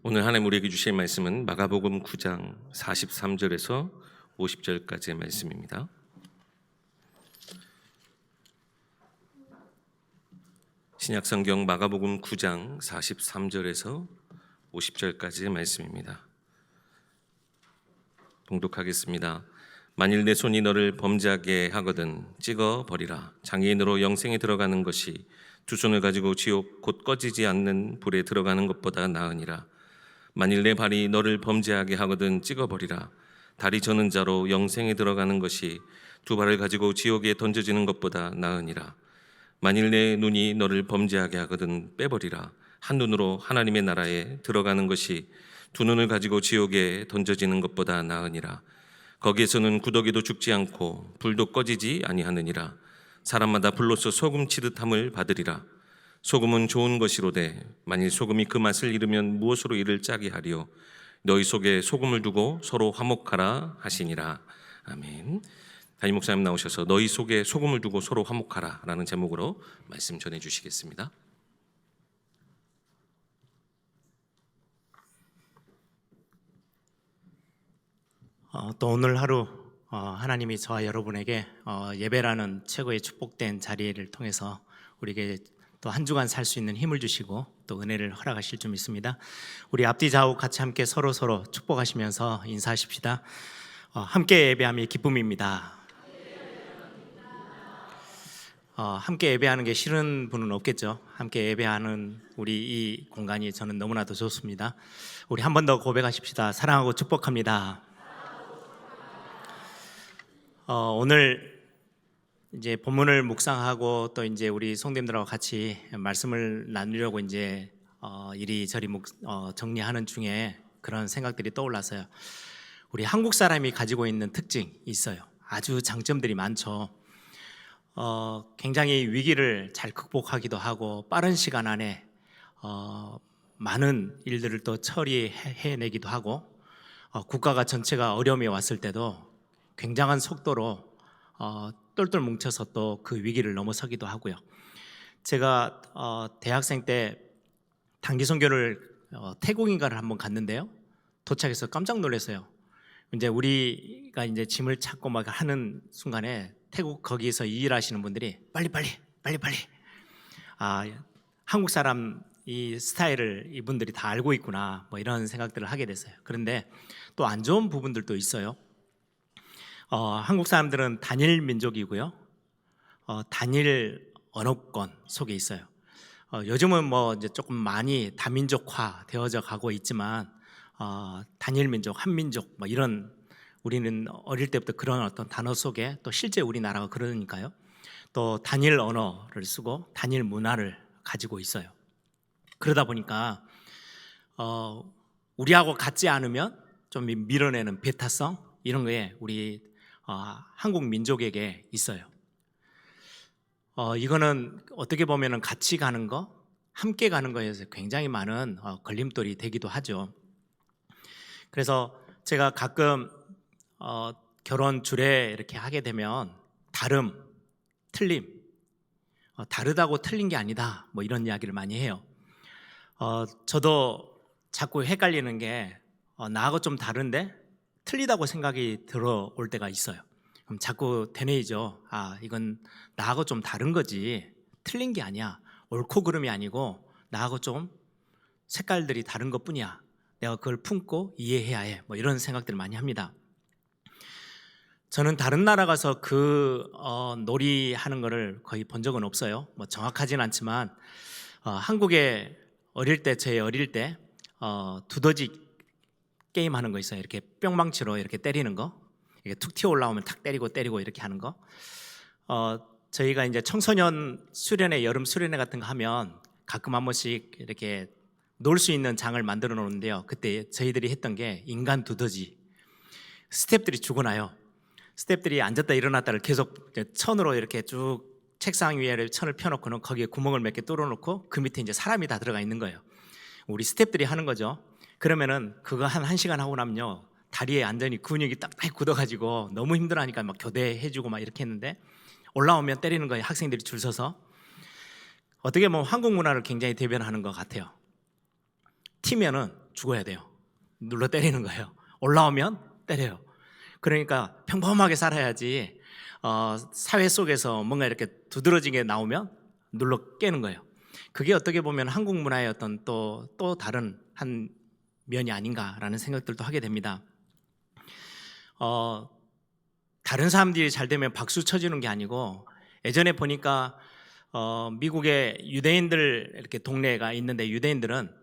오늘 하나님 우리에게 주실 말씀은 마가복음 9장 43절에서 50절까지의 말씀입니다. 신약성경 마가복음 9장 43절에서 50절까지의 말씀입니다. 봉독하겠습니다. 만일 내 손이 너를 범죄하게 하거든 찍어 버리라. 장애인으로 영생에 들어가는 것이 두 손을 가지고 지옥 곧 꺼지지 않는 불에 들어가는 것보다 나으니라. 만일 내 발이 너를 범죄하게 하거든 찍어 버리라. 다리 저는 자로 영생에 들어가는 것이 두 발을 가지고 지옥에 던져지는 것보다 나으니라. 만일 내 눈이 너를 범죄하게 하거든 빼버리라. 한 눈으로 하나님의 나라에 들어가는 것이 두 눈을 가지고 지옥에 던져지는 것보다 나으니라. 거기에서는 구더기도 죽지 않고 불도 꺼지지 아니하느니라. 사람마다 불로서 소금 치듯함을 받으리라. 소금은 좋은 것이로되 만일 소금이 그 맛을 잃으면 무엇으로 이를 짜게 하리요. 너희 속에 소금을 두고 서로 화목하라 하시니라. 아멘. 담임 목사님 나오셔서 너희 속에 소금을 두고 서로 화목하라 라는 제목으로 말씀 전해 주시겠습니다. 또 오늘 하루 하나님이 저와 여러분에게 예배라는 최고의 축복된 자리를 통해서 우리에게 또 한 주간 살 수 있는 힘을 주시고 또 은혜를 허락하실 줄 믿습니다. 우리 앞뒤 좌우 같이 함께 서로 축복하시면서 인사하십시다. 함께 예배함이 기쁨입니다. 함께 예배하는 게 싫은 분은 없겠죠. 함께 예배하는 우리 이 공간이 저는 너무나도 좋습니다. 우리 한 번 더 고백하십시다. 사랑하고 축복합니다. 오늘 이제 본문을 묵상하고 또 이제 우리 성도님들하고 같이 말씀을 나누려고 이제 이리저리 정리하는 중에 그런 생각들이 떠올랐어요. 우리 한국 사람이 가지고 있는 특징이 있어요. 아주 장점들이 많죠. 굉장히 위기를 잘 극복하기도 하고 빠른 시간 안에 많은 일들을 또 처리해내기도 하고 국가가 전체가 어려움이 왔을 때도 굉장한 속도로 똘똘 뭉쳐서 또 그 위기를 넘어서기도 하고요. 제가 대학생 때 단기 선교를 태국인가를 한번 갔는데요. 도착해서 깜짝 놀랐어요. 이제 우리가 이제 짐을 찾고 막 하는 순간에 태국 거기에서 일하시는 분들이 빨리 한국 사람 이 스타일을 이분들이 다 알고 있구나 뭐 이런 생각들을 하게 됐어요. 그런데 또 안 좋은 부분들도 있어요. 한국 사람들은 단일 민족이고요. 단일 언어권 속에 있어요. 요즘은 뭐 이제 조금 많이 다민족화 되어져 가고 있지만 단일 민족, 한민족 뭐 이런 우리는 어릴 때부터 그런 어떤 단어 속에 또 실제 우리나라가 그러니까요. 또 단일 언어를 쓰고 단일 문화를 가지고 있어요. 그러다 보니까 우리하고 같지 않으면 좀 밀어내는 배타성 이런 거에 우리 한국 민족에게 있어요. 이거는 어떻게 보면은 같이 가는 거, 함께 가는 거에서 굉장히 많은 걸림돌이 되기도 하죠. 그래서 제가 가끔 결혼 주례 이렇게 하게 되면 다름, 틀림, 다르다고 틀린 게 아니다 뭐 이런 이야기를 많이 해요. 저도 자꾸 헷갈리는 게 나하고 좀 다른데 틀리다고 생각이 들어올 때가 있어요. 그럼 자꾸 되뇌이죠. 이건 나하고 좀 다른 거지 틀린 게 아니야. 옳고 그름이 아니고 나하고 좀 색깔들이 다른 것뿐이야. 내가 그걸 품고 이해해야 해. 뭐 이런 생각들을 많이 합니다. 저는 다른 나라 가서 그 놀이하는 거를 거의 본 적은 없어요. 뭐 정확하진 않지만 한국에 제 어릴 때 두더지 게임 하는 거 있어요. 이렇게 뿅망치로 이렇게 때리는 거. 이게 툭 튀어 올라오면 탁 때리고 이렇게 하는 거. 저희가 이제 청소년 수련회, 여름 수련회 같은 거 하면 가끔 한 번씩 이렇게 놀 수 있는 장을 만들어 놓는데요. 그때 저희들이 했던 게 인간 두더지. 스태프들이 죽어나요. 스태프들이 앉았다 일어났다를 계속 천으로 이렇게 쭉 책상 위에 천을 펴놓고는 거기에 구멍을 몇 개 뚫어놓고 그 밑에 이제 사람이 다 들어가 있는 거예요. 우리 스태프들이 하는 거죠. 그러면은 그거 한 1시간 하고 나면요. 다리에 완전히 근육이 딱딱 굳어가지고 너무 힘들어하니까 막 교대해주고 막 이렇게 했는데 올라오면 때리는 거예요. 학생들이 줄 서서. 어떻게 보면 한국 문화를 굉장히 대변하는 것 같아요. 튀면은 죽어야 돼요. 눌러 때리는 거예요. 올라오면 때려요. 그러니까 평범하게 살아야지 사회 속에서 뭔가 이렇게 두드러지게 나오면 눌러 깨는 거예요. 그게 어떻게 보면 한국 문화의 어떤 또 다른 한 면이 아닌가라는 생각들도 하게 됩니다. 다른 사람들이 잘 되면 박수 쳐주는 게 아니고, 예전에 보니까 미국의 유대인들 이렇게 동네가 있는데, 유대인들은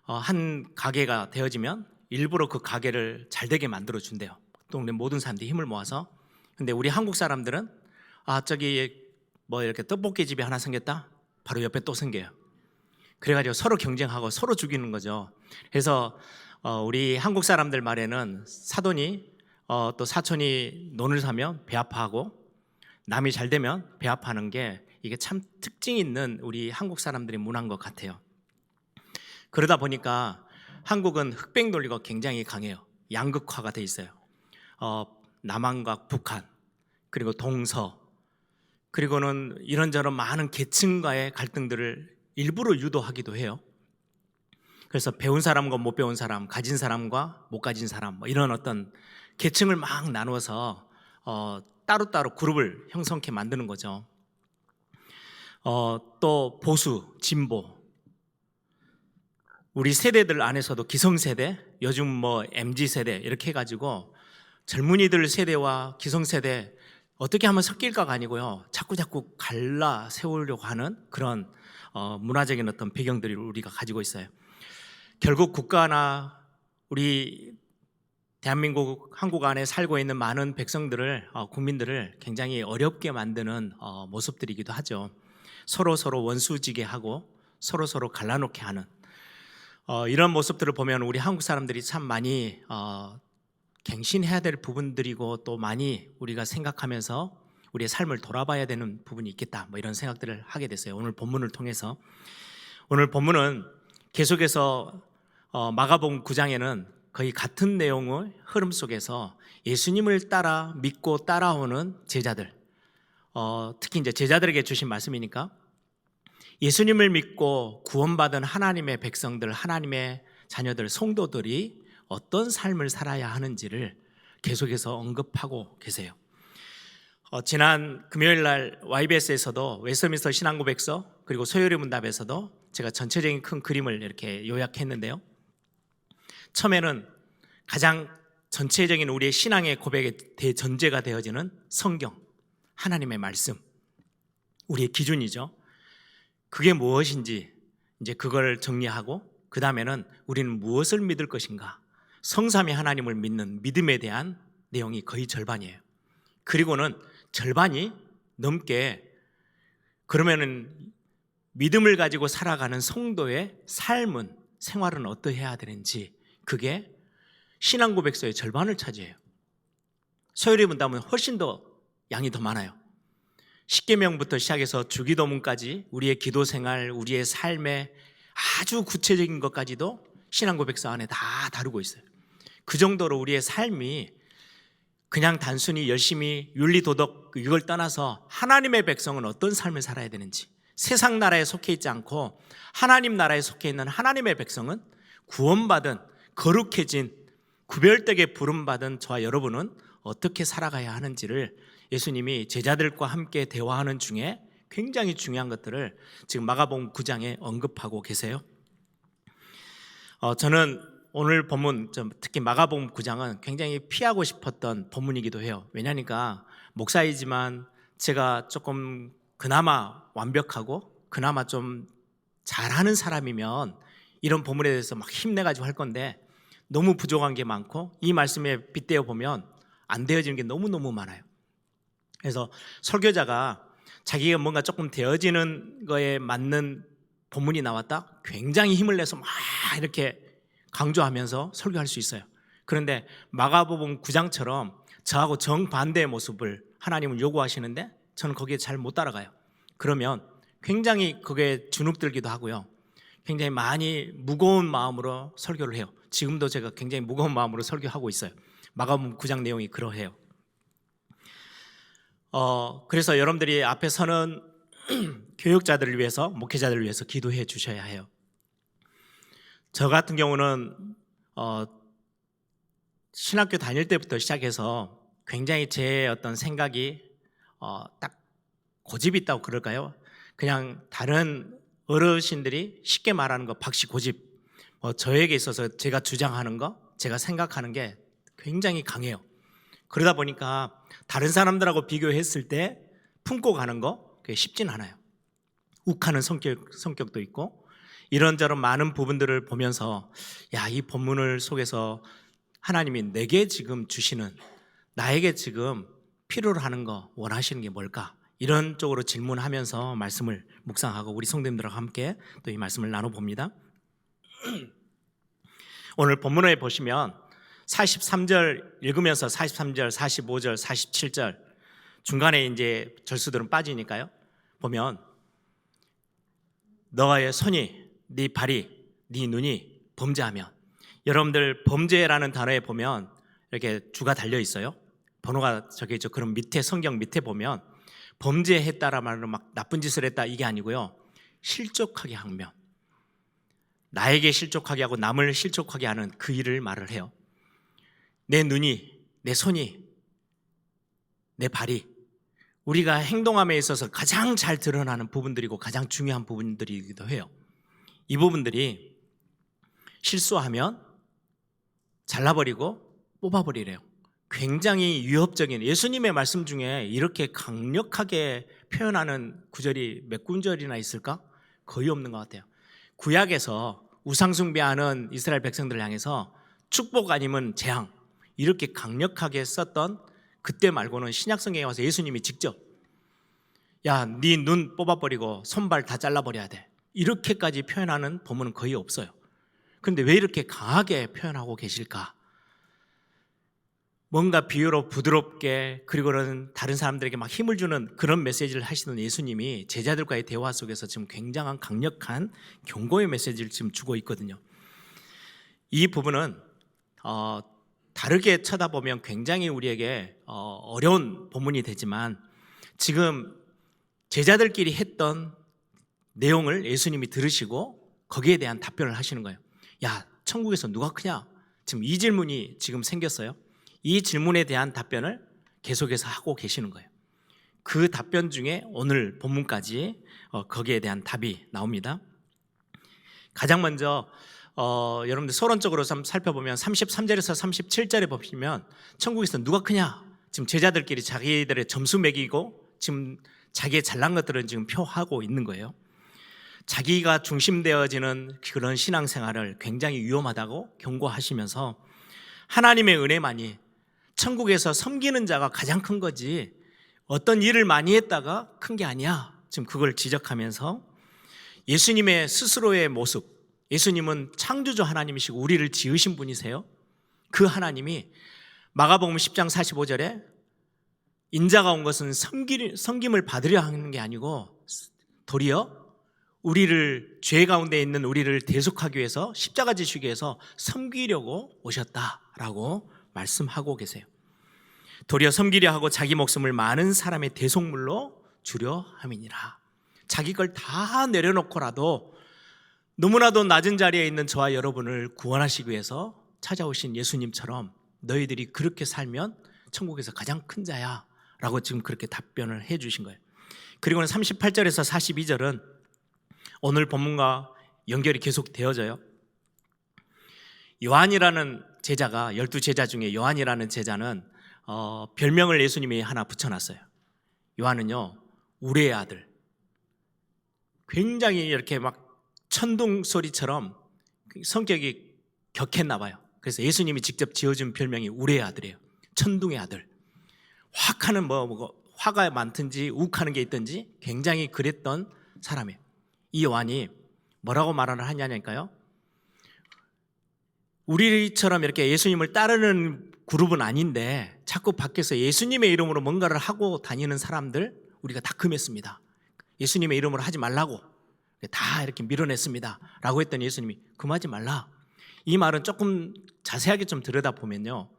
한 가게가 되어지면 일부러 그 가게를 잘 되게 만들어 준대요. 동네 모든 사람들이 힘을 모아서. 근데 우리 한국 사람들은 저기 뭐 이렇게 떡볶이 집이 하나 생겼다, 바로 옆에 또 생겨요. 그래가지고 서로 경쟁하고 서로 죽이는 거죠. 그래서 우리 한국 사람들 말에는 사돈이 또 사촌이 논을 사면 배 아파하고, 남이 잘 되면 배 아파하는 게 이게 참 특징 있는 우리 한국 사람들의 문화인 것 같아요. 그러다 보니까 한국은 흑백 논리가 굉장히 강해요. 양극화가 돼 있어요. 남한과 북한, 그리고 동서, 그리고는 이런저런 많은 계층과의 갈등들을 일부러 유도하기도 해요. 그래서 배운 사람과 못 배운 사람, 가진 사람과 못 가진 사람, 뭐 이런 어떤 계층을 막 나누어서 따로따로 그룹을 형성케 만드는 거죠. 또 보수, 진보, 우리 세대들 안에서도 기성세대, 요즘 뭐 MZ세대 이렇게 해가지고 젊은이들 세대와 기성세대 어떻게 하면 섞일까가 아니고요, 자꾸 갈라 세우려고 하는 그런 문화적인 어떤 배경들을 우리가 가지고 있어요. 결국 국가나 우리 대한민국, 한국 안에 살고 있는 많은 백성들을, 국민들을 굉장히 어렵게 만드는 모습들이기도 하죠. 서로 원수지게하고 서로 갈라놓게 하는 이런 모습들을 보면 우리 한국 사람들이 참 많이 갱신해야 될 부분들이고, 또 많이 우리가 생각하면서 우리의 삶을 돌아봐야 되는 부분이 있겠다, 뭐 이런 생각들을 하게 됐어요. 오늘 본문을 통해서. 오늘 본문은 계속해서 마가복음 9장에는 거의 같은 내용의 흐름 속에서 예수님을 따라 믿고 따라오는 제자들, 특히 이제 제자들에게 주신 말씀이니까 예수님을 믿고 구원받은 하나님의 백성들, 하나님의 자녀들, 성도들이 어떤 삶을 살아야 하는지를 계속해서 언급하고 계세요. 지난 금요일 날 YBS에서도 웨스트민스터 신앙고백서, 그리고 소요리 문답에서도 제가 전체적인 큰 그림을 이렇게 요약했는데요. 처음에는 가장 전체적인 우리의 신앙의 고백의 대전제가 되어지는 성경, 하나님의 말씀, 우리의 기준이죠. 그게 무엇인지 이제 그걸 정리하고, 그 다음에는 우리는 무엇을 믿을 것인가, 성삼위 하나님을 믿는 믿음에 대한 내용이 거의 절반이에요. 그리고는 절반이 넘게, 그러면은 믿음을 가지고 살아가는 성도의 삶은, 생활은 어떠해야 되는지, 그게 신앙고백서의 절반을 차지해요. 소요리 문답은 훨씬 더 양이 더 많아요. 십계명부터 시작해서 주기도문까지 우리의 기도생활, 우리의 삶의 아주 구체적인 것까지도 신앙고백서 안에 다 다루고 있어요. 그 정도로 우리의 삶이 그냥 단순히 열심히 윤리도덕 이걸 떠나서 하나님의 백성은 어떤 삶을 살아야 되는지, 세상 나라에 속해 있지 않고 하나님 나라에 속해 있는 하나님의 백성은 구원받은, 거룩해진, 구별되게 부름받은 저와 여러분은 어떻게 살아가야 하는지를 예수님이 제자들과 함께 대화하는 중에 굉장히 중요한 것들을 지금 마가복음 9장에 언급하고 계세요. 저는 오늘 본문, 특히 마가복음 9장은 굉장히 피하고 싶었던 본문이기도 해요. 왜냐니까 목사이지만 제가 조금 그나마 완벽하고 그나마 좀 잘하는 사람이면 이런 본문에 대해서 막 힘내가지고 할 건데, 너무 부족한 게 많고 이 말씀에 빗대어 보면 안 되어지는 게 너무너무 많아요. 그래서 설교자가 자기가 뭔가 조금 되어지는 거에 맞는 본문이 나왔다, 굉장히 힘을 내서 막 이렇게 강조하면서 설교할 수 있어요. 그런데 마가복음 9장처럼 저하고 정반대의 모습을 하나님은 요구하시는데 저는 거기에 잘 못 따라가요. 그러면 굉장히 그게 주눅들기도 하고요, 굉장히 많이 무거운 마음으로 설교를 해요. 지금도 제가 굉장히 무거운 마음으로 설교하고 있어요. 마가복음 9장 내용이 그러해요. 그래서 여러분들이 앞에 서는 교육자들을 위해서, 목회자들을 위해서 기도해 주셔야 해요. 저 같은 경우는 신학교 다닐 때부터 시작해서 굉장히 제 어떤 생각이 딱 고집이 있다고 그럴까요? 그냥 다른 어르신들이 쉽게 말하는 거 박씨 고집, 저에게 있어서 제가 주장하는 거, 제가 생각하는 게 굉장히 강해요. 그러다 보니까 다른 사람들하고 비교했을 때 품고 가는 거 그게 쉽진 않아요. 욱하는 성격도 있고 이런저런 많은 부분들을 보면서 이 본문을 속에서 하나님이 내게 지금 주시는, 나에게 지금 필요로 하는 거, 원하시는 게 뭘까? 이런 쪽으로 질문하면서 말씀을 묵상하고 우리 성도님들과 함께 또 이 말씀을 나눠봅니다. 오늘 본문에 보시면 43절 읽으면서 43절, 45절, 47절 중간에 이제 절수들은 빠지니까요. 보면 너의 손이, 네 발이, 네 눈이 범죄하면, 여러분들 범죄라는 단어에 보면 이렇게 주가 달려 있어요. 번호가 적혀 있죠. 그럼 밑에 성경 밑에 보면 범죄했다라 말은 막 나쁜 짓을 했다 이게 아니고요. 실족하게 하면, 나에게 실족하게 하고 남을 실족하게 하는 그 일을 말을 해요. 내 눈이, 내 손이, 내 발이 우리가 행동함에 있어서 가장 잘 드러나는 부분들이고 가장 중요한 부분들이기도 해요. 이 부분들이 실수하면 잘라버리고 뽑아버리래요. 굉장히 위협적인, 예수님의 말씀 중에 이렇게 강력하게 표현하는 구절이 몇 구절이나 있을까? 거의 없는 것 같아요. 구약에서 우상숭배하는 이스라엘 백성들을 향해서 축복 아니면 재앙, 이렇게 강력하게 썼던, 그때 말고는 신약 성경에 와서 예수님이 직접 네 눈 뽑아버리고 손발 다 잘라버려야 돼, 이렇게까지 표현하는 본문은 거의 없어요. 그런데 왜 이렇게 강하게 표현하고 계실까? 뭔가 비유로 부드럽게, 그리고는 다른 사람들에게 막 힘을 주는 그런 메시지를 하시는 예수님이 제자들과의 대화 속에서 지금 굉장한 강력한 경고의 메시지를 지금 주고 있거든요. 이 부분은 다르게 쳐다보면 굉장히 우리에게 어려운 본문이 되지만, 지금 제자들끼리 했던 내용을 예수님이 들으시고 거기에 대한 답변을 하시는 거예요. 천국에서 누가 크냐? 지금 이 질문이 지금 생겼어요. 이 질문에 대한 답변을 계속해서 하고 계시는 거예요. 그 답변 중에 오늘 본문까지 거기에 대한 답이 나옵니다. 가장 먼저 여러분들 서론적으로 살펴보면 33절에서 37절에 보시면 천국에서 누가 크냐? 지금 제자들끼리 자기들의 점수 매기고 지금 자기의 잘난 것들은 지금 표하고 있는 거예요. 자기가 중심되어지는 그런 신앙생활을 굉장히 위험하다고 경고하시면서 하나님의 은혜만이, 천국에서 섬기는 자가 가장 큰 거지 어떤 일을 많이 했다가 큰 게 아니야, 지금 그걸 지적하면서 예수님의 스스로의 모습, 예수님은 창조주 하나님이시고 우리를 지으신 분이세요. 그 하나님이 마가복음 10장 45절에 인자가 온 것은 섬김을 받으려 하는 게 아니고 도리어 우리를, 죄 가운데 있는 우리를 대속하기 위해서, 십자가 지시기 위해서 섬기려고 오셨다라고 말씀하고 계세요. 도리어 섬기려 하고 자기 목숨을 많은 사람의 대속물로 주려 함이니라. 자기 걸 다 내려놓고라도 너무나도 낮은 자리에 있는 저와 여러분을 구원하시기 위해서 찾아오신 예수님처럼 너희들이 그렇게 살면 천국에서 가장 큰 자야 라고 지금 그렇게 답변을 해 주신 거예요. 그리고는 38절에서 42절은 오늘 본문과 연결이 계속 되어져요. 요한이라는 제자가, 12제자 중에 요한이라는 제자는 별명을 예수님이 하나 붙여놨어요. 요한은요, 우레의 아들. 굉장히 이렇게 막 천둥 소리처럼 성격이 격했나 봐요. 그래서 예수님이 직접 지어준 별명이 우레의 아들이에요. 천둥의 아들. 확 하는 화가 많든지 욱하는 게 있든지 굉장히 그랬던 사람이에요. 이 요한이 뭐라고 말을 하냐니까요, 우리처럼 이렇게 예수님을 따르는 그룹은 아닌데 자꾸 밖에서 예수님의 이름으로 뭔가를 하고 다니는 사람들 우리가 다 금했습니다. 예수님의 이름으로 하지 말라고 다 이렇게 밀어냈습니다 라고 했더니 예수님이 금하지 말라. 이 말은 조금 자세하게 좀 들여다보면요,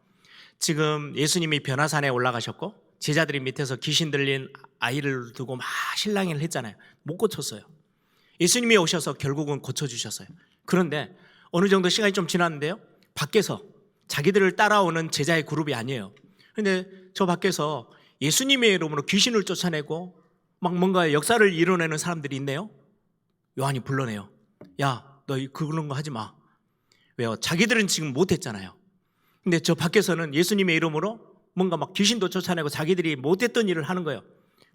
지금 예수님이 변화산에 올라가셨고 제자들이 밑에서 귀신 들린 아이를 두고 막 실랑이를 했잖아요. 못 고쳤어요. 예수님이 오셔서 결국은 고쳐주셨어요. 그런데 어느 정도 시간이 좀 지났는데요, 밖에서 자기들을 따라오는 제자의 그룹이 아니에요. 근데 저 밖에서 예수님의 이름으로 귀신을 쫓아내고 막 뭔가 역사를 이뤄내는 사람들이 있네요. 요한이 불러내요. 야, 너 그런 거 하지 마. 왜요? 자기들은 지금 못했잖아요. 근데 저 밖에서는 예수님의 이름으로 뭔가 막 귀신도 쫓아내고 자기들이 못했던 일을 하는 거예요.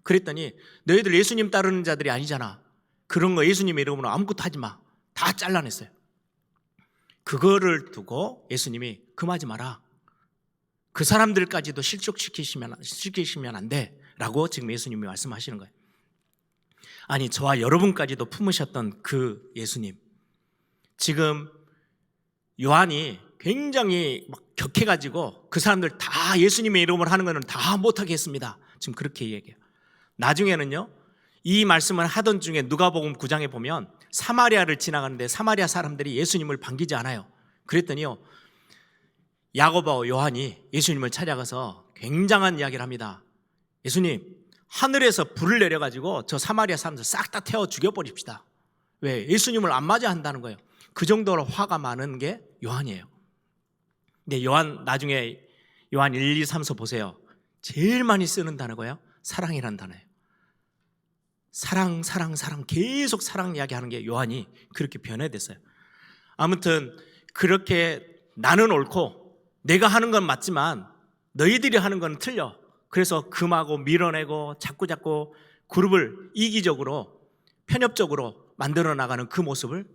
그랬더니 너희들 예수님 따르는 자들이 아니잖아. 그런 거 예수님의 이름으로 아무것도 하지 마. 다 잘라냈어요. 그거를 두고 예수님이 금하지 마라. 그 사람들까지도 실족시키시면 안 돼. 라고 지금 예수님이 말씀하시는 거예요. 아니, 저와 여러분까지도 품으셨던 그 예수님. 지금 요한이 굉장히 막 격해가지고 그 사람들 다 예수님의 이름으로 하는 거는 다 못하게 했습니다. 지금 그렇게 얘기해요. 나중에는요, 이 말씀을 하던 중에 누가복음 9장에 보면 사마리아를 지나가는데 사마리아 사람들이 예수님을 반기지 않아요. 그랬더니요, 야고보와 요한이 예수님을 찾아가서 굉장한 이야기를 합니다. 예수님, 하늘에서 불을 내려가지고 저 사마리아 사람들 싹 다 태워 죽여버립시다. 왜? 예수님을 안 맞아 한다는 거예요. 그 정도로 화가 많은 게 요한이에요. 근데 나중에 요한 1, 2, 3서 보세요. 제일 많이 쓰는 단어가요, 사랑이라는 단어예요. 사랑 계속 사랑 이야기하는 게 요한이 그렇게 변해됐어요. 아무튼 그렇게 나는 옳고 내가 하는 건 맞지만 너희들이 하는 건 틀려. 그래서 금하고 밀어내고 자꾸 그룹을 이기적으로 편협적으로 만들어 나가는 그 모습을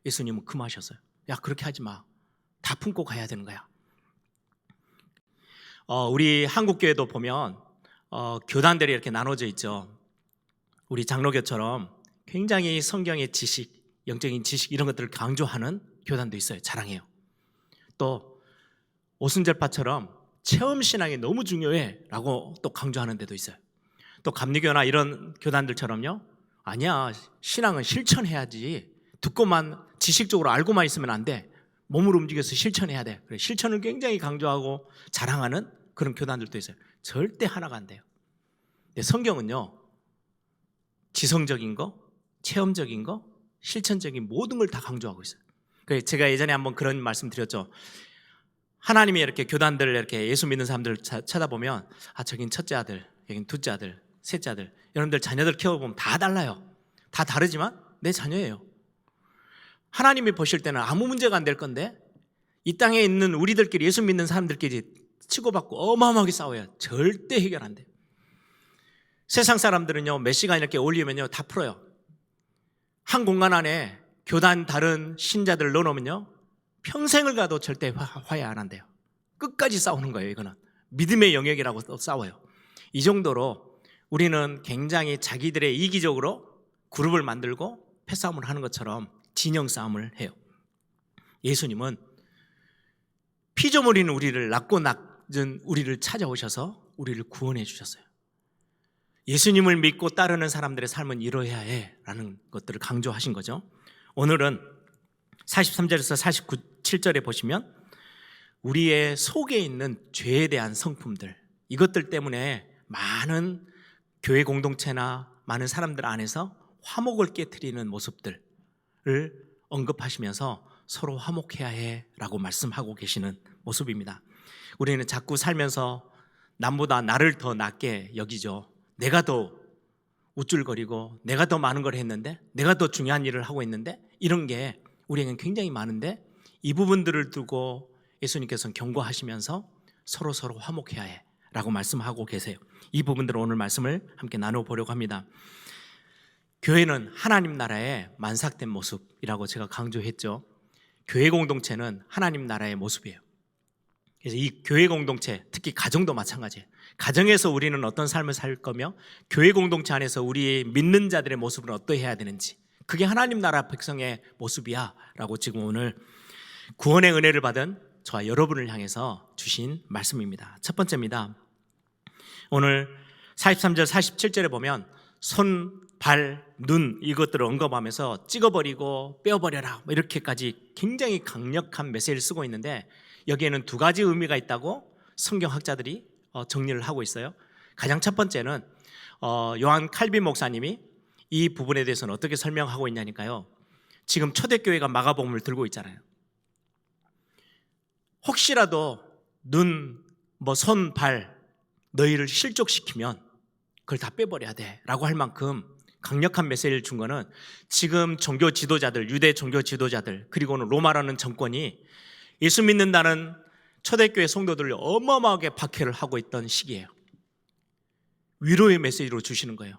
예수님은 금하셨어요. 야, 그렇게 하지 마. 다 품고 가야 되는 거야. 우리 한국교회도 보면 교단들이 이렇게 나눠져 있죠. 우리 장로교처럼 굉장히 성경의 지식, 영적인 지식 이런 것들을 강조하는 교단도 있어요. 자랑해요. 또 오순절파처럼 체험신앙이 너무 중요해 라고 또 강조하는 데도 있어요. 또 감리교나 이런 교단들처럼요, 아니야, 신앙은 실천해야지, 듣고만 지식적으로 알고만 있으면 안 돼, 몸을 움직여서 실천해야 돼. 그래, 실천을 굉장히 강조하고 자랑하는 그런 교단들도 있어요. 절대 하나가 안 돼요. 근데 성경은요, 지성적인 거, 체험적인 거, 실천적인 모든 걸 다 강조하고 있어요. 그래서 제가 예전에 한번 그런 말씀 드렸죠. 하나님이 이렇게 교단들을 이렇게 예수 믿는 사람들을 쳐다보면, 저긴 첫째 아들, 여긴 둘째 아들, 셋째 아들, 여러분들 자녀들 키워보면 다 달라요. 다 다르지만 내 자녀예요. 하나님이 보실 때는 아무 문제가 안 될 건데 이 땅에 있는 우리들끼리, 예수 믿는 사람들끼리 치고받고 어마어마하게 싸워요. 절대 해결 안 돼요. 세상 사람들은요, 몇 시간 이렇게 올리면요 다 풀어요. 한 공간 안에 교단 다른 신자들 넣어놓으면요 평생을 가도 절대 화해 안 한대요. 끝까지 싸우는 거예요. 이거는 믿음의 영역이라고 또 싸워요. 이 정도로 우리는 굉장히 자기들의 이기적으로 그룹을 만들고 패싸움을 하는 것처럼 진영 싸움을 해요. 예수님은 피조물인 우리를, 낮고 낮은 우리를 찾아오셔서 우리를 구원해 주셨어요. 예수님을 믿고 따르는 사람들의 삶은 이뤄야 해라는 것들을 강조하신 거죠. 오늘은 43절에서 47절에 보시면 우리의 속에 있는 죄에 대한 성품들, 이것들 때문에 많은 교회 공동체나 많은 사람들 안에서 화목을 깨트리는 모습들을 언급하시면서 서로 화목해야 해라고 말씀하고 계시는 모습입니다. 우리는 자꾸 살면서 남보다 나를 더 낫게 여기죠. 내가 더 우쭐거리고 내가 더 많은 걸 했는데, 내가 더 중요한 일을 하고 있는데, 이런 게 우리에겐 굉장히 많은데, 이 부분들을 두고 예수님께서는 경고하시면서 서로 화목해야 해 라고 말씀하고 계세요. 이 부분들을 오늘 말씀을 함께 나눠보려고 합니다. 교회는 하나님 나라의 만삭된 모습이라고 제가 강조했죠. 교회 공동체는 하나님 나라의 모습이에요. 그래서 이 교회 공동체, 특히 가정도 마찬가지예요. 가정에서 우리는 어떤 삶을 살 거며, 교회 공동체 안에서 우리 믿는 자들의 모습은 어떠해야 되는지, 그게 하나님 나라 백성의 모습이야 라고 지금 오늘 구원의 은혜를 받은 저와 여러분을 향해서 주신 말씀입니다. 첫 번째입니다. 오늘 43절 47절에 보면 손, 발, 눈 이것들을 언급하면서 찍어버리고 빼어버려라 이렇게까지 굉장히 강력한 메시지를 쓰고 있는데, 여기에는 두 가지 의미가 있다고 성경학자들이 정리를 하고 있어요. 가장 첫 번째는 요한 칼빈 목사님이 이 부분에 대해서는 어떻게 설명하고 있냐니까요. 지금 초대교회가 마가복음을 들고 있잖아요. 혹시라도 눈, 손, 발 너희를 실족시키면 그걸 다 빼버려야 돼 라고 할 만큼 강력한 메시지를 준 거는 지금 종교 지도자들, 유대 종교 지도자들, 그리고는 로마라는 정권이 예수 믿는다는 초대교회 성도들을 어마어마하게 박해를 하고 있던 시기예요. 위로의 메시지로 주시는 거예요.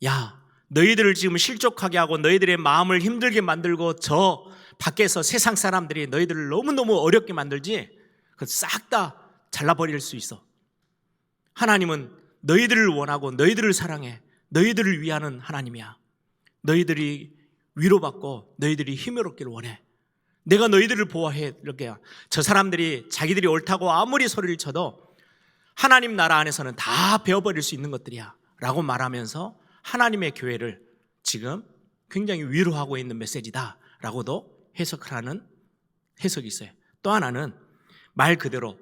야, 너희들을 지금 실족하게 하고 너희들의 마음을 힘들게 만들고 저 밖에서 세상 사람들이 너희들을 너무너무 어렵게 만들지, 그거 싹 다 잘라버릴 수 있어. 하나님은 너희들을 원하고 너희들을 사랑해. 너희들을 위하는 하나님이야. 너희들이 위로받고 너희들이 힘을 얻기를 원해. 내가 너희들을 보호해. 이렇게 저 사람들이 자기들이 옳다고 아무리 소리를 쳐도 하나님 나라 안에서는 다 베어버릴 수 있는 것들이야 라고 말하면서 하나님의 교회를 지금 굉장히 위로하고 있는 메시지다 라고도 해석하는 해석이 있어요. 또 하나는 말 그대로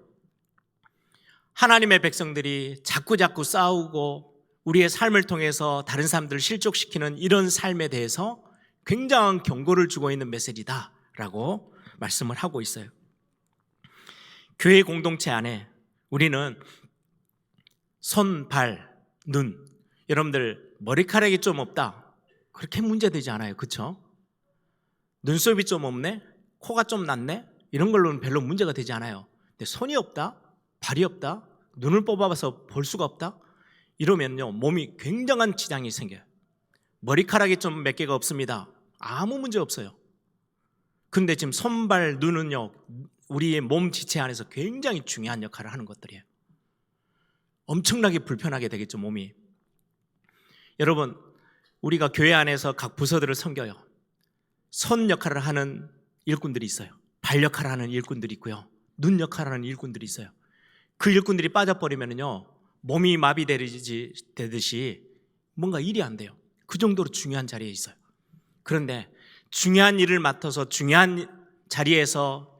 하나님의 백성들이 자꾸자꾸 싸우고 우리의 삶을 통해서 다른 사람들을 실족시키는 이런 삶에 대해서 굉장한 경고를 주고 있는 메시지다 라고 말씀을 하고 있어요. 교회 공동체 안에 우리는 손, 발, 눈, 여러분들 머리카락이 좀 없다, 그렇게 문제되지 않아요. 그렇죠? 눈썹이 좀 없네, 코가 좀 낮네, 이런 걸로는 별로 문제가 되지 않아요. 근데 손이 없다, 발이 없다, 눈을 뽑아봐서 볼 수가 없다, 이러면요 몸이 굉장한 지장이 생겨요. 머리카락이 좀 몇 개가 없습니다, 아무 문제 없어요. 근데 지금 손, 발, 눈은요 우리의 몸 지체 안에서 굉장히 중요한 역할을 하는 것들이에요. 엄청나게 불편하게 되겠죠, 몸이. 여러분, 우리가 교회 안에서 각 부서들을 섬겨요. 손 역할을 하는 일꾼들이 있어요. 발 역할을 하는 일꾼들이 있고요. 눈 역할을 하는 일꾼들이 있어요. 그 일꾼들이 빠져버리면요 몸이 마비되듯이 뭔가 일이 안 돼요. 그 정도로 중요한 자리에 있어요. 그런데 중요한 일을 맡아서 중요한 자리에서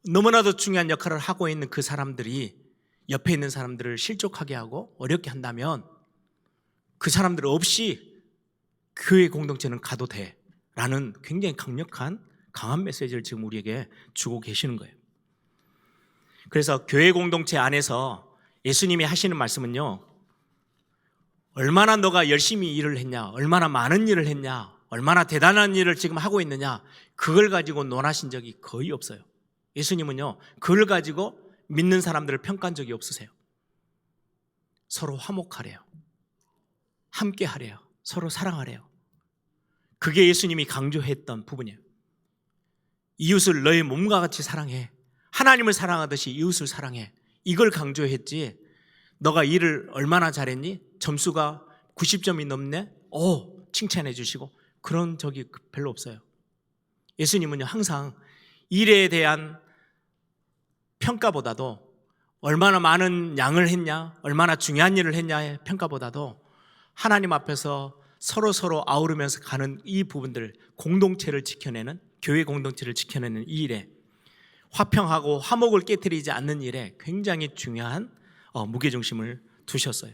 너무나도 중요한 역할을 하고 있는 그 사람들이 옆에 있는 사람들을 실족하게 하고 어렵게 한다면 그 사람들 없이 교회 공동체는 가도 돼 라는 굉장히 강한 메시지를 지금 우리에게 주고 계시는 거예요. 그래서 교회 공동체 안에서 예수님이 하시는 말씀은요, 얼마나 너가 열심히 일을 했냐, 얼마나 많은 일을 했냐, 얼마나 대단한 일을 지금 하고 있느냐, 그걸 가지고 논하신 적이 거의 없어요. 예수님은요 그걸 가지고 믿는 사람들을 평가한 적이 없으세요. 서로 화목하래요. 함께 하래요. 서로 사랑하래요. 그게 예수님이 강조했던 부분이에요. 이웃을 너의 몸과 같이 사랑해. 하나님을 사랑하듯이 이웃을 사랑해. 이걸 강조했지, 너가 일을 얼마나 잘했니? 점수가 90점이 넘네? 칭찬해 주시고 그런 적이 별로 없어요. 예수님은요 항상 일에 대한 평가보다도 얼마나 많은 양을 했냐, 얼마나 중요한 일을 했냐의 평가보다도 하나님 앞에서 서로 아우르면서 가는 이 부분들, 공동체를 지켜내는, 교회 공동체를 지켜내는 이 일에, 화평하고 화목을 깨트리지 않는 일에 굉장히 중요한 무게중심을 두셨어요.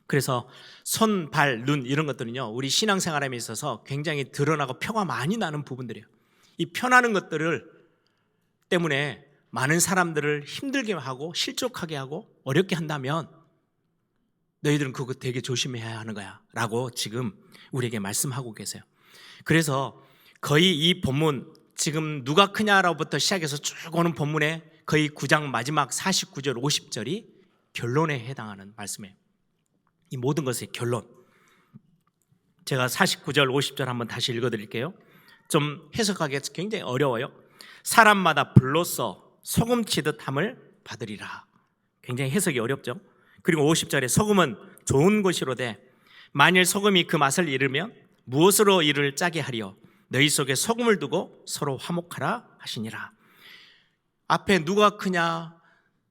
그래서 손, 발, 눈 이런 것들은요 우리 신앙생활에 있어서 굉장히 드러나고 표가 많이 나는 부분들이에요. 이 표나는 것들을 때문에 많은 사람들을 힘들게 하고 실족하게 하고 어렵게 한다면 너희들은 그거 되게 조심해야 하는 거야 라고 지금 우리에게 말씀하고 계세요. 그래서 거의 이 본문, 지금 누가 크냐로부터 시작해서 쭉 오는 본문의 거의 9장 마지막 49절 50절이 결론에 해당하는 말씀이에요. 이 모든 것의 결론. 제가 49절 50절 한번 다시 읽어드릴게요. 좀 해석하기가 굉장히 어려워요. 사람마다 불로써 소금치듯 함을 받으리라. 굉장히 해석이 어렵죠. 그리고 50절에 소금은 좋은 것이로되 만일 소금이 그 맛을 잃으면 무엇으로 이를 짜게 하리요? 너희 속에 소금을 두고 서로 화목하라 하시니라. 앞에 누가 크냐,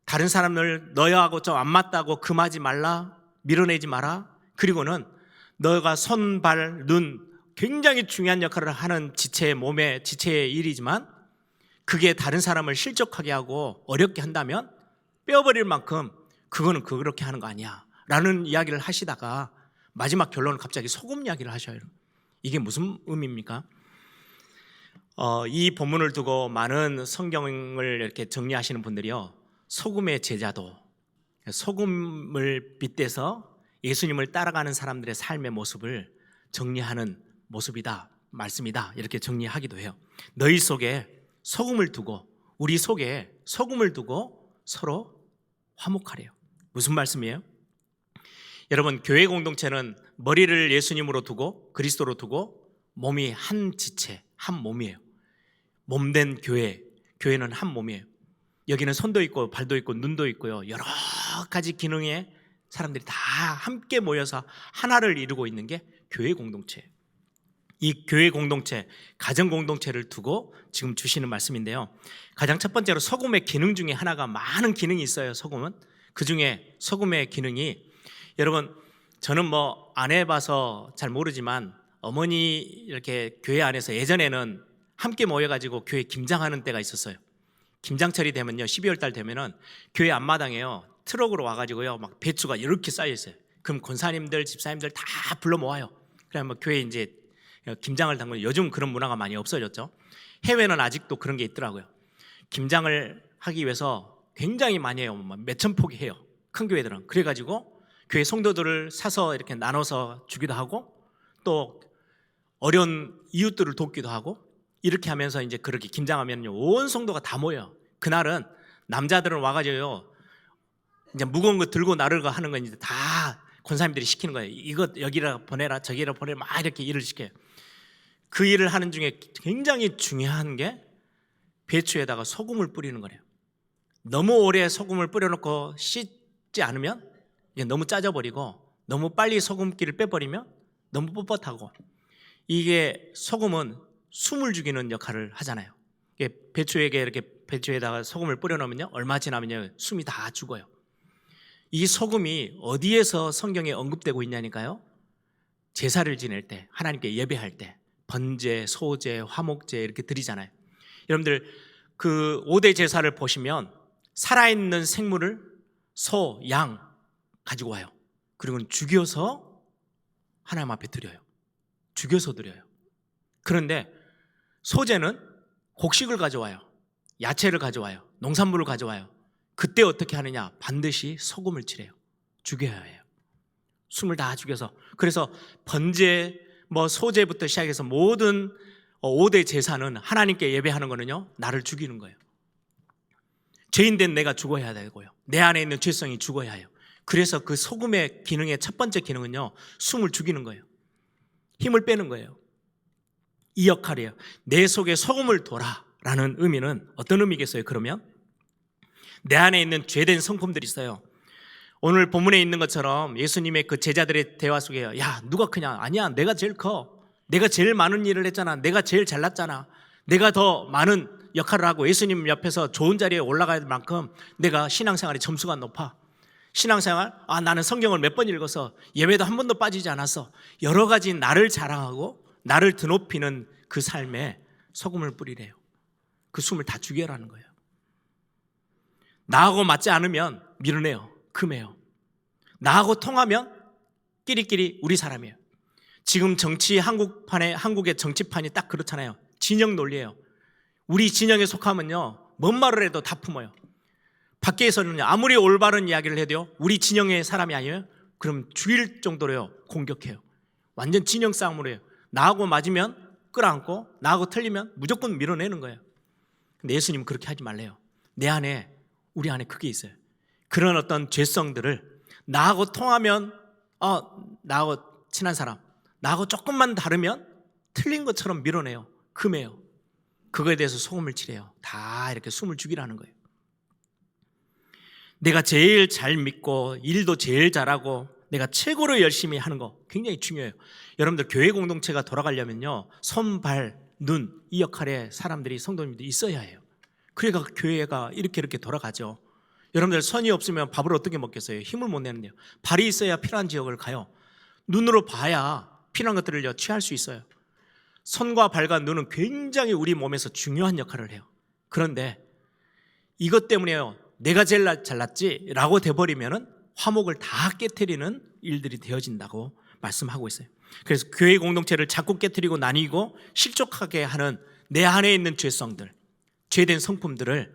다른 사람을 너희하고 좀 안 맞다고 금하지 말라, 밀어내지 마라. 그리고는 너가 손, 발, 눈 굉장히 중요한 역할을 하는 지체의 몸의 지체의 일이지만 그게 다른 사람을 실족하게 하고 어렵게 한다면 빼어버릴 만큼 그거는 그렇게 하는 거 아니야 라는 이야기를 하시다가 마지막 결론은 갑자기 소금 이야기를 하셔요. 이게 무슨 의미입니까? 이 본문을 두고 많은 성경을 이렇게 정리하시는 분들이요, 소금의 제자도, 소금을 빗대서 예수님을 따라가는 사람들의 삶의 모습을 정리하는 모습이다, 말씀이다, 이렇게 정리하기도 해요. 너희 속에 소금을 두고, 우리 속에 소금을 두고 서로 화목하래요. 무슨 말씀이에요? 여러분, 교회 공동체는 머리를 예수님으로 두고 그리스도로 두고 몸이 한 지체, 한 몸이에요. 몸된 교회, 교회는 한 몸이에요. 여기는 손도 있고 발도 있고 눈도 있고요, 여러 가지 기능의 사람들이 다 함께 모여서 하나를 이루고 있는 게 교회 공동체예요. 이 교회 공동체, 가정 공동체를 두고 지금 주시는 말씀인데요, 가장 첫 번째로 소금의 기능 중에 하나가, 많은 기능이 있어요. 소금은 그 중에 소금의 기능이, 여러분, 저는 뭐 안 해봐서 잘 모르지만 어머니 이렇게 교회 안에서 예전에는 함께 모여가지고 교회 김장하는 때가 있었어요. 김장철이 되면요, 12월 달 되면은 교회 앞마당에요, 트럭으로 와가지고요, 막 배추가 이렇게 쌓여 있어요. 그럼 권사님들, 집사님들 다 불러 모아요. 그래 뭐 교회 이제 김장을 담그는, 요즘 그런 문화가 많이 없어졌죠. 해외는 아직도 그런 게 있더라고요. 김장을 하기 위해서 굉장히 많이 해요. 몇천 포기 해요, 큰 교회들은. 그래가지고 교회 성도들을 사서 이렇게 나눠서 주기도 하고, 또 어려운 이웃들을 돕기도 하고, 이렇게 하면서 이제 그렇게 김장하면요, 온 성도가 다 모여요. 그날은 남자들은 와가지고요, 이제 무거운 거 들고 나르고 하는 건 이제 다 권사님들이 시키는 거예요. 이거 여기라 보내라, 저기라 보내라, 막 이렇게 일을 시켜요. 그 일을 하는 중에 굉장히 중요한 게 배추에다가 소금을 뿌리는 거래요. 너무 오래 소금을 뿌려놓고 씻지 않으면 이게 너무 짜져버리고, 너무 빨리 소금기를 빼버리면 너무 뻣뻣하고, 이게 소금은 숨을 죽이는 역할을 하잖아요. 이게 배추에게 이렇게 배추에다가 소금을 뿌려놓으면요, 얼마 지나면요, 숨이 다 죽어요. 이 소금이 어디에서 성경에 언급되고 있냐니까요, 제사를 지낼 때, 하나님께 예배할 때 번제, 소제, 화목제 이렇게 드리잖아요. 여러분들 그 5대 제사를 보시면 살아있는 생물을 소, 양 가지고 와요. 그리고 죽여서 하나님 앞에 드려요. 죽여서 드려요. 그런데 소제는 곡식을 가져와요. 야채를 가져와요. 농산물을 가져와요. 그때 어떻게 하느냐? 반드시 소금을 칠해요. 죽여야 해요. 숨을 다 죽여서. 그래서 번제, 뭐 소제부터 시작해서 모든 5대 제사는, 하나님께 예배하는 거는요, 나를 죽이는 거예요. 죄인된 내가 죽어야 되고요, 내 안에 있는 죄성이 죽어야 해요. 그래서 그 소금의 기능의 첫 번째 기능은요, 숨을 죽이는 거예요. 힘을 빼는 거예요. 이 역할이에요. 내 속에 소금을 둬라라는 의미는 어떤 의미겠어요? 그러면 내 안에 있는 죄된 성품들이 있어요. 오늘 본문에 있는 것처럼 예수님의 그 제자들의 대화 속에, 야, 누가 크냐? 아니야, 내가 제일 커. 내가 제일 많은 일을 했잖아. 내가 제일 잘났잖아. 내가 더 많은 역할을 하고 예수님 옆에서 좋은 자리에 올라가야 될 만큼 내가 신앙생활의 점수가 높아. 신앙생활, 나는 성경을 몇 번 읽어서 예배도 한 번도 빠지지 않았어. 여러 가지 나를 자랑하고 나를 드높이는 그 삶에 소금을 뿌리래요. 그 숨을 다 죽여라는 거예요. 나하고 맞지 않으면 밀어내요. 금해요. 나하고 통하면 끼리끼리 우리 사람이에요. 지금 한국의 정치판이 딱 그렇잖아요. 진영 논리예요. 우리 진영에 속하면요, 뭔 말을 해도 다 품어요. 밖에서는요, 아무리 올바른 이야기를 해도요, 우리 진영의 사람이 아니에요? 그럼 죽일 정도로요, 공격해요. 완전 진영 싸움으로 해요. 나하고 맞으면 끌어안고, 나하고 틀리면 무조건 밀어내는 거예요. 근데 예수님은 그렇게 하지 말래요. 내 안에, 우리 안에 그게 있어요. 그런 어떤 죄성들을 나하고 통하면 나하고 친한 사람, 나하고 조금만 다르면 틀린 것처럼 밀어내요. 금해요. 그거에 대해서 소금을 칠해요. 다 이렇게 숨을 죽이라는 거예요. 내가 제일 잘 믿고 일도 제일 잘하고 내가 최고로 열심히 하는 거 굉장히 중요해요. 여러분들 교회 공동체가 돌아가려면요, 손, 발, 눈, 이 역할에 사람들이, 성도님들이 있어야 해요. 그래야 교회가 이렇게 돌아가죠. 여러분들 손이 없으면 밥을 어떻게 먹겠어요? 힘을 못 내는데요. 발이 있어야 필요한 지역을 가요. 눈으로 봐야 필요한 것들을 취할 수 있어요. 손과 발과 눈은 굉장히 우리 몸에서 중요한 역할을 해요. 그런데 이것 때문에요, 내가 제일 잘났지 라고 돼버리면 화목을 다 깨트리는 일들이 되어진다고 말씀하고 있어요. 그래서 교회 공동체를 자꾸 깨트리고 나뉘고 실족하게 하는 내 안에 있는 죄성들, 죄된 성품들을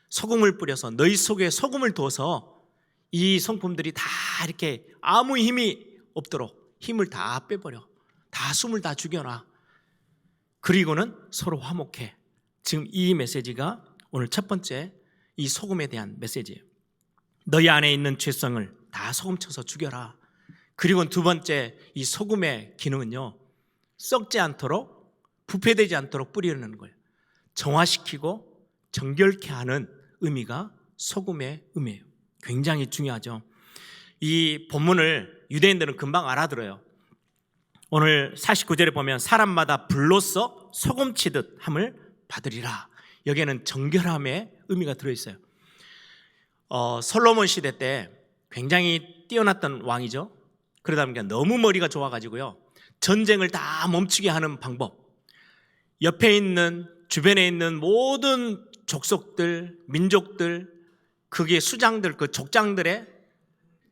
소금을 뿌려서 너희 속에 소금을 두어서 이 성품들이 다 이렇게 아무 힘이 없도록 힘을 다 빼버려. 다 숨을 다 죽여놔. 그리고는 서로 화목해. 지금 이 메시지가 오늘 첫 번째 이 소금에 대한 메시지예요. 너희 안에 있는 죄성을 다 소금쳐서 죽여라. 그리고 두 번째 이 소금의 기능은요, 썩지 않도록, 부패되지 않도록 뿌리는 거예요. 정화시키고 정결케 하는 의미가 소금의 의미예요. 굉장히 중요하죠. 이 본문을 유대인들은 금방 알아들어요. 오늘 49절에 보면 사람마다 불로써 소금치듯 함을 받으리라. 여기에는 정결함의 의미가 들어있어요. 솔로몬 시대 때 굉장히 뛰어났던 왕이죠. 그러다 보니까 너무 머리가 좋아가지고요, 전쟁을 다 멈추게 하는 방법, 옆에 있는 주변에 있는 모든 족속들, 민족들, 그게 수장들, 그 족장들의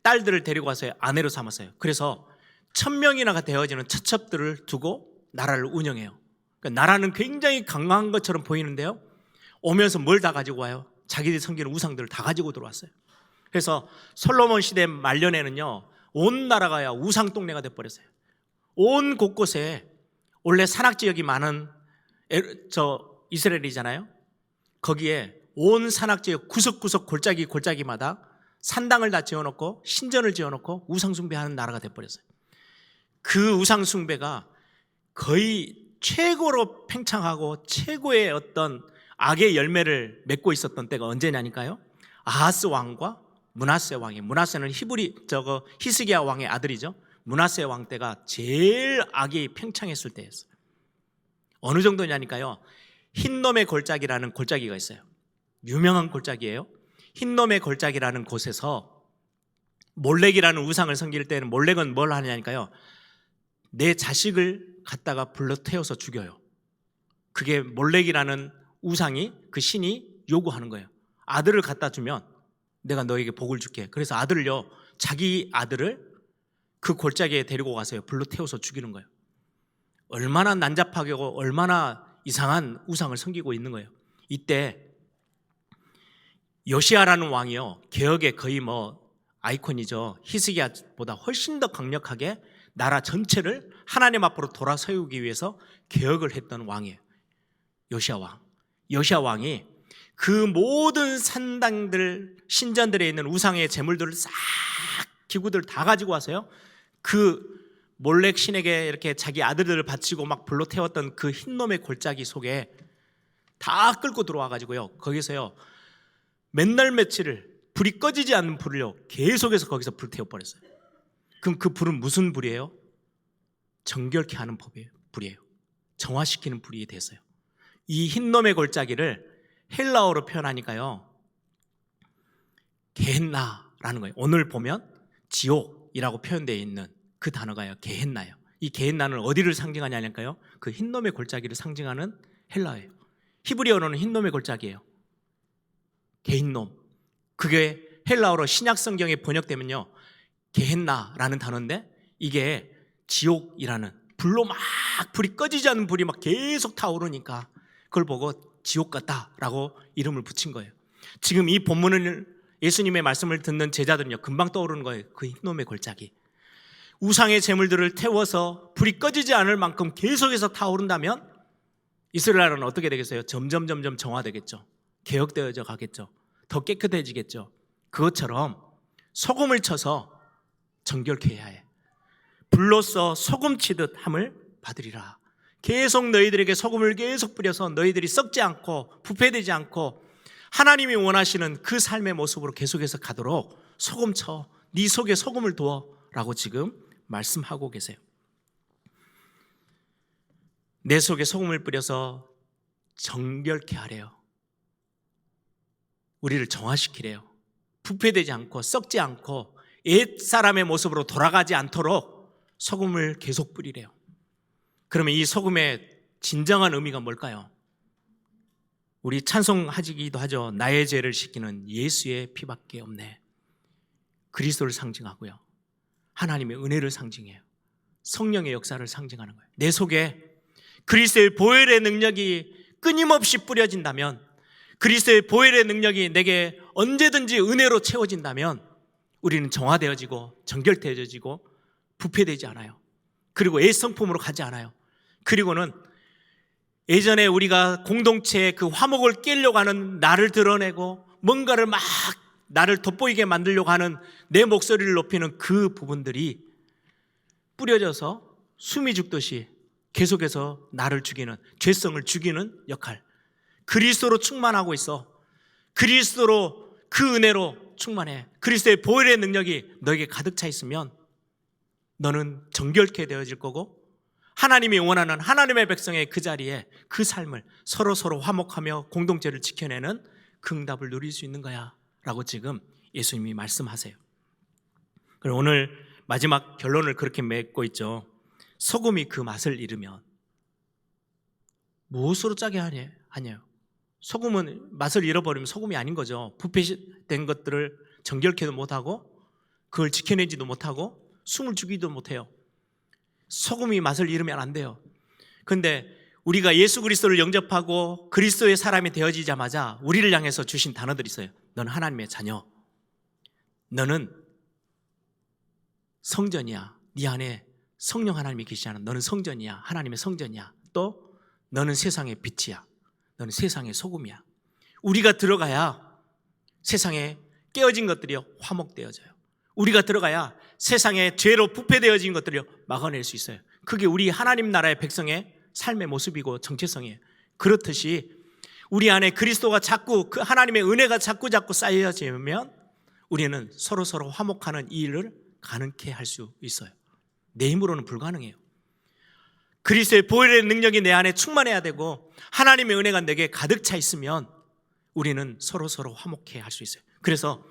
딸들을 데리고 와서 아내로 삼았어요. 그래서 1000명이나 되어지는 처첩들을 두고 나라를 운영해요. 그러니까 나라는 굉장히 강한 것처럼 보이는데요, 오면서 뭘 다 가지고 와요? 자기들이 섬기는 우상들을 다 가지고 들어왔어요. 그래서 솔로몬 시대 말년에는요, 온 나라가 우상 동네가 돼버렸어요. 온 곳곳에, 원래 산악지역이 많은 이스라엘이잖아요. 거기에 온 산악지역 구석구석 골짜기마다 산당을 다 지어놓고 신전을 지어놓고 우상숭배하는 나라가 돼버렸어요. 그 우상숭배가 거의 최고로 팽창하고 최고의 어떤 악의 열매를 맺고 있었던 때가 언제냐니까요, 아하스 왕과 므낫세 왕이, 므낫세는 히스기야 왕의 아들이죠. 므낫세 왕 때가 제일 악이 팽창했을 때였어요. 어느 정도냐니까요, 흰놈의 골짜기라는 골짜기가 있어요. 유명한 골짜기예요. 흰놈의 골짜기라는 곳에서 몰렉이라는 우상을 섬길 때는 몰렉은 뭘 하냐니까요, 내 자식을 갖다가 불러 태워서 죽여요. 그게 몰렉이라는 우상이, 그 신이 요구하는 거예요. 아들을 갖다 주면 내가 너에게 복을 줄게. 그래서 아들을요, 자기 아들을 그 골짜기에 데리고 가서요, 불러 태워서 죽이는 거예요. 얼마나 난잡하고 얼마나 이상한 우상을 섬기고 있는 거예요. 이때 요시야라는 왕이요, 개혁의 거의 아이콘이죠. 히스기야보다 훨씬 더 강력하게 나라 전체를 하나님 앞으로 돌아세우기 위해서 개혁을 했던 왕이에요. 요시야 왕. 요시야 왕이 그 모든 산당들, 신전들에 있는 우상의 제물들을 싹, 기구들 다 가지고 와서요, 그 몰렉 신에게 이렇게 자기 아들들을 바치고 막 불러 태웠던 그 흰놈의 골짜기 속에 다 끌고 들어와가지고요, 거기서요 맨날 며칠을 불이 꺼지지 않는 불을요 계속해서 거기서 불 태워버렸어요. 그럼 그 불은 무슨 불이에요? 정결케 하는 불이에요. 정화시키는 불이 됐어요. 이 흰놈의 골짜기를 헬라어로 표현하니까요, 게헨나라는 거예요. 오늘 보면 지옥이라고 표현되어 있는 그 단어가요, 게헨나예요. 이 게헨나는 어디를 상징하냐니까요, 그 흰놈의 골짜기를 상징하는 헬라어예요. 히브리어로는 흰놈의 골짜기예요. 게힌놈. 그게 헬라어로 신약 성경에 번역되면요, 게헨나라는 단어인데, 이게 지옥이라는, 불로 막 불이 꺼지지 않는 불이 막 계속 타오르니까 그걸 보고 지옥 같다라고 이름을 붙인 거예요. 지금 이 본문을, 예수님의 말씀을 듣는 제자들은요, 금방 떠오르는 거예요. 그 흰놈의 골짜기. 우상의 제물들을 태워서 불이 꺼지지 않을 만큼 계속해서 타오른다면 이스라엘은 어떻게 되겠어요? 점점 정화되겠죠. 개혁되어져 가겠죠. 더 깨끗해지겠죠. 그것처럼 소금을 쳐서 정결케 해야 해. 불로써 소금치듯 함을 받으리라. 계속 너희들에게 소금을 계속 뿌려서 너희들이 썩지 않고 부패되지 않고 하나님이 원하시는 그 삶의 모습으로 계속해서 가도록 소금 쳐, 네 속에 소금을 두어 라고 지금 말씀하고 계세요. 내 속에 소금을 뿌려서 정결케 하래요. 우리를 정화시키래요. 부패되지 않고 썩지 않고 옛 사람의 모습으로 돌아가지 않도록 소금을 계속 뿌리래요. 그러면 이 소금의 진정한 의미가 뭘까요? 우리 찬송하기도 하죠. 나의 죄를 씻기는 예수의 피밖에 없네. 그리스도를 상징하고요, 하나님의 은혜를 상징해요. 성령의 역사를 상징하는 거예요. 내 속에 그리스도의 보혈의 능력이 끊임없이 뿌려진다면, 그리스도의 보혈의 능력이 내게 언제든지 은혜로 채워진다면 우리는 정화되어지고 정결되어지고 부패되지 않아요. 그리고 애성품으로 가지 않아요. 그리고는 예전에 우리가 공동체의 그 화목을 깨려고 하는 나를 드러내고 뭔가를 막 나를 돋보이게 만들려고 하는 내 목소리를 높이는 그 부분들이 뿌려져서 숨이 죽듯이 계속해서 나를 죽이는, 죄성을 죽이는 역할, 그리스도로 충만하고 있어. 그리스도로, 그 은혜로 충만해. 그리스도의 보혈의 능력이 너에게 가득 차 있으면 너는 정결케 되어질 거고, 하나님이 원하는 하나님의 백성의 그 자리에 그 삶을 서로 화목하며 공동체를 지켜내는 그 응답을 누릴 수 있는 거야 라고 지금 예수님이 말씀하세요. 그리고 오늘 마지막 결론을 그렇게 맺고 있죠. 소금이 그 맛을 잃으면 무엇으로 짜게 하냐요. 소금은 맛을 잃어버리면 소금이 아닌 거죠. 부패된 것들을 정결케도 못하고 그걸 지켜내지도 못하고 숨을 죽이도 못해요. 소금이 맛을 잃으면 안 돼요. 그런데 우리가 예수 그리스도를 영접하고 그리스도의 사람이 되어지자마자 우리를 향해서 주신 단어들이 있어요. 너는 하나님의 자녀, 너는 성전이야, 네 안에 성령 하나님이 계시잖아, 너는 성전이야, 하나님의 성전이야, 또 너는 세상의 빛이야, 너는 세상의 소금이야. 우리가 들어가야 세상에 깨어진 것들이 화목되어져요. 우리가 들어가야 세상에 죄로 부패되어진 것들을 막아낼 수 있어요. 그게 우리 하나님 나라의 백성의 삶의 모습이고 정체성이에요. 그렇듯이 우리 안에 그리스도가 자꾸, 그 하나님의 은혜가 자꾸 쌓여지면 우리는 서로 화목하는 이 일을 가능케 할 수 있어요. 내 힘으로는 불가능해요. 그리스도의 보혈의 능력이 내 안에 충만해야 되고 하나님의 은혜가 내게 가득 차 있으면 우리는 서로 화목해 할 수 있어요. 그래서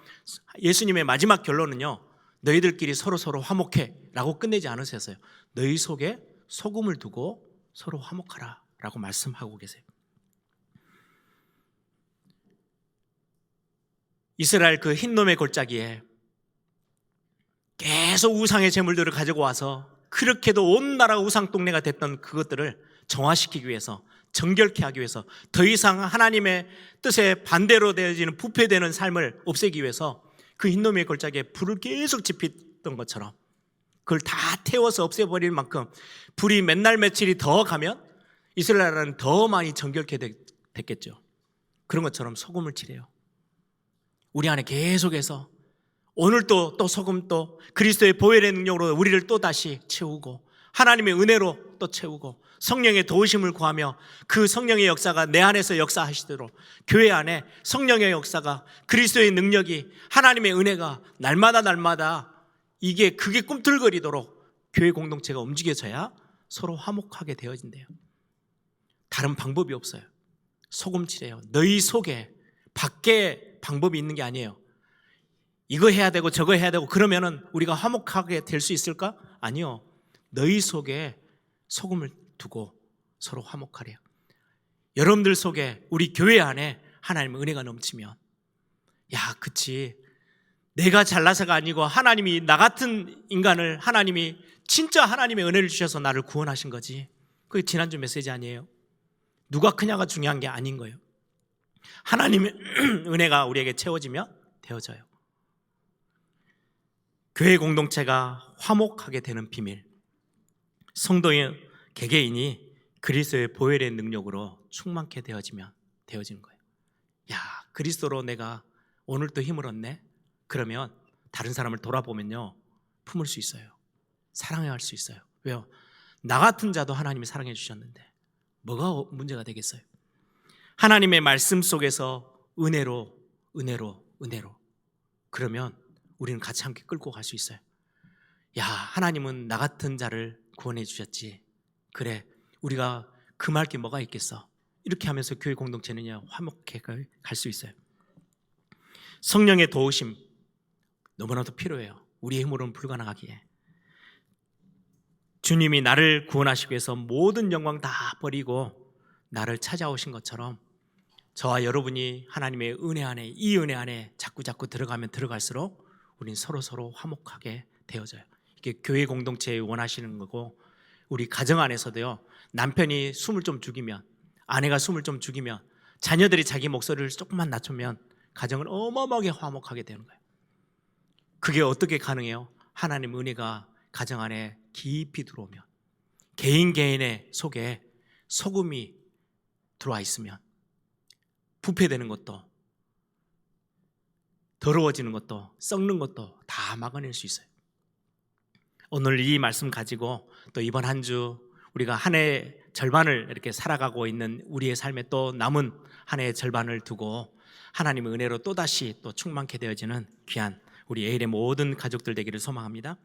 예수님의 마지막 결론은요, 너희들끼리 서로 화목해 라고 끝내지 않으셨어요. 너희 속에 소금을 두고 서로 화목하라 라고 말씀하고 계세요. 이스라엘 그 흰놈의 골짜기에 계속 우상의 제물들을 가지고 와서 그렇게도 온 나라가 우상 동네가 됐던 그것들을 정화시키기 위해서, 정결케 하기 위해서, 더 이상 하나님의 뜻에 반대로 되어지는 부패되는 삶을 없애기 위해서 그 흰놈의 골짜기에 불을 계속 지폈던 것처럼 그걸 다 태워서 없애버릴 만큼 불이 맨날 며칠이 더 가면 이스라엘은 더 많이 정결케 됐겠죠. 그런 것처럼 소금을 칠해요. 우리 안에 계속해서 오늘 또 소금, 또 그리스도의 보혈의 능력으로 우리를 또 다시 채우고 하나님의 은혜로 또 채우고 성령의 도우심을 구하며 그 성령의 역사가 내 안에서 역사하시도록, 교회 안에 성령의 역사가, 그리스도의 능력이, 하나님의 은혜가 날마다 그게 꿈틀거리도록 교회 공동체가 움직여져야 서로 화목하게 되어진대요. 다른 방법이 없어요. 소금칠해요. 너희 속에 밖에 방법이 있는 게 아니에요. 이거 해야 되고 저거 해야 되고 그러면은 우리가 화목하게 될 수 있을까? 아니요. 너희 속에 소금을 두고 서로 화목하래요. 여러분들 속에, 우리 교회 안에 하나님의 은혜가 넘치면, 야, 그치, 내가 잘나서가 아니고 하나님이 나 같은 인간을, 하나님이 진짜 하나님의 은혜를 주셔서 나를 구원하신 거지. 그게 지난주 메시지 아니에요? 누가 크냐가 중요한 게 아닌 거예요. 하나님의 은혜가 우리에게 채워지면 되어져요. 교회 공동체가 화목하게 되는 비밀, 성도의 개개인이 그리스도의 보혈의 능력으로 충만케 되어지면 되어지는 거예요. 야, 그리스도로 내가 오늘 또 힘을 얻네? 그러면 다른 사람을 돌아보면요, 품을 수 있어요. 사랑해야 할 수 있어요. 왜요? 나 같은 자도 하나님이 사랑해 주셨는데 뭐가 문제가 되겠어요? 하나님의 말씀 속에서 은혜로 그러면 우리는 같이 함께 끌고 갈 수 있어요. 야, 하나님은 나 같은 자를 구원해 주셨지. 그래, 우리가 금할 게 뭐가 있겠어? 이렇게 하면서 교회 공동체는요, 화목해 갈 수 있어요. 성령의 도우심 너무나도 필요해요. 우리의 힘으로는 불가능하기에. 주님이 나를 구원하시기 위해서 모든 영광 다 버리고 나를 찾아오신 것처럼 저와 여러분이 하나님의 은혜 안에, 이 은혜 안에 자꾸 들어가면 들어갈수록 우리는 서로 화목하게 되어져요. 이게 교회 공동체에 원하시는 거고, 우리 가정 안에서도요, 남편이 숨을 좀 죽이면 아내가 숨을 좀 죽이면, 자녀들이 자기 목소리를 조금만 낮추면 가정을 어마어마하게 화목하게 되는 거예요. 그게 어떻게 가능해요? 하나님 은혜가 가정 안에 깊이 들어오면, 개인의 속에 소금이 들어와 있으면 부패되는 것도, 더러워지는 것도, 썩는 것도 다 막아낼 수 있어요. 오늘 이 말씀 가지고 또 이번 한 주 우리가 한 해 절반을 이렇게 살아가고 있는 우리의 삶에 또 남은 한 해의 절반을 두고 하나님의 은혜로 또다시 또 충만케 되어지는 귀한 우리 에일의 모든 가족들 되기를 소망합니다.